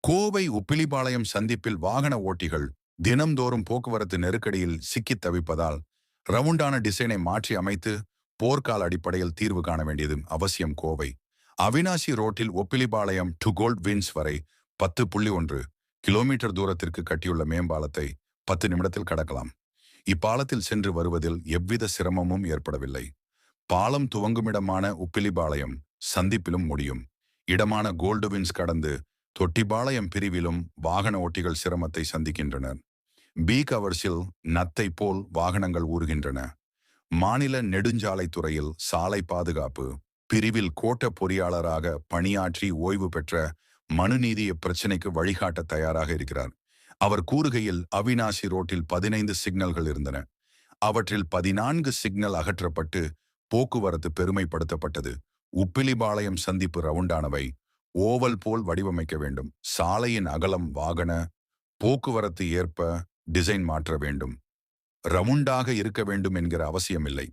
கோவை உப்பிலிபாளையம் சந்திப்பில் வாகன ஓட்டிகள் தினம்தோறும் போக்குவரத்து நெருக்கடியில் சிக்கித் தவிப்பதால் ரவுண்டான டிசைனை மாற்றி அமைத்து போர்க்கால அடிப்படையில் தீர்வு காண வேண்டியது அவசியம். கோவை அவினாசி ரோட்டில் ஒப்பிலிபாளையம் டு கோல்ட் வின்ஸ் வரை 10.1 கிலோமீட்டர் தூரத்திற்கு கட்டியுள்ள மேம்பாலத்தை 10 நிமிடத்தில் கடக்கலாம். இப்பாலத்தில் சென்று வருவதில் எவ்வித சிரமமும் ஏற்படவில்லை. பாலம் துவங்குமிடமான உப்பிலிபாளையம் சந்திப்பிலும் முடியும் இடமான கோல்டு வின்ஸ் கடந்து தொட்டிபாளையம் பிரிவிலும் வாகன ஓட்டிகள் சிரமத்தை சந்திக்கின்றனர். பீக் அவர்ஸில் நத்தை போல் வாகனங்கள் ஊறுகின்றன. மாநில நெடுஞ்சாலைத்துறையில் சாலை பாதுகாப்பு பிரிவில் கோட்ட பொறியாளராக பணியாற்றி ஓய்வு பெற்ற மனுநீதி இப்பிரச்சினைக்கு வழிகாட்ட தயாராக இருக்கிறார். அவர் கூறுகையில், அவினாசி ரோட்டில் 15 சிக்னல்கள் இருந்தன. அவற்றில் 14 சிக்னல் அகற்றப்பட்டு போக்குவரத்து பெருமைப்படுத்தப்பட்டது. உப்பிலிபாளையம் சந்திப்பு ரவுண்டானவை ஓவல் போல் வடிவமைக்க வேண்டும். சாலையின் அகலம் வாகன போக்குவரத்து ஏற்ப டிசைன் மாற்ற வேண்டும். ரவுண்டாக இருக்க வேண்டும் என்கிற அவசியமில்லை.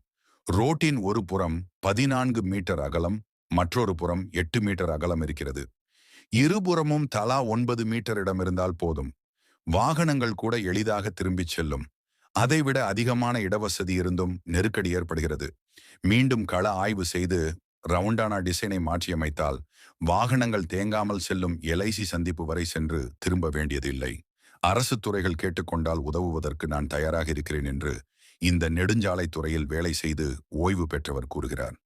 ரோட்டின் ஒரு புறம் 14 மீட்டர் அகலம், மற்றொரு புறம் 8 மீட்டர் அகலம் இருக்கிறது. இருபுறமும் தலா 9 மீட்டர் இடம் இருந்தால் போதும். வாகனங்கள் கூட எளிதாக திரும்பிச் செல்லும். அதைவிட அதிகமான இடவசதி இருந்தும் நெருக்கடி ஏற்படுகிறது. மீண்டும் கள ஆய்வு செய்து ரவுண்டானா டிசைனை மாற்றியமைத்தால் வாகனங்கள் தேங்காமல் செல்லும் எல்ஐசி சந்திப்பு வரை சென்று திரும்ப வேண்டியதில்லை. அரசு துறைகள் கேட்டுக்கொண்டால் உதவுவதற்கு நான் தயாராக இருக்கிறேன் என்று இந்த நெடுஞ்சாலை துறையில் வேலை செய்து ஓய்வு பெற்றவர் கூறுகிறார்.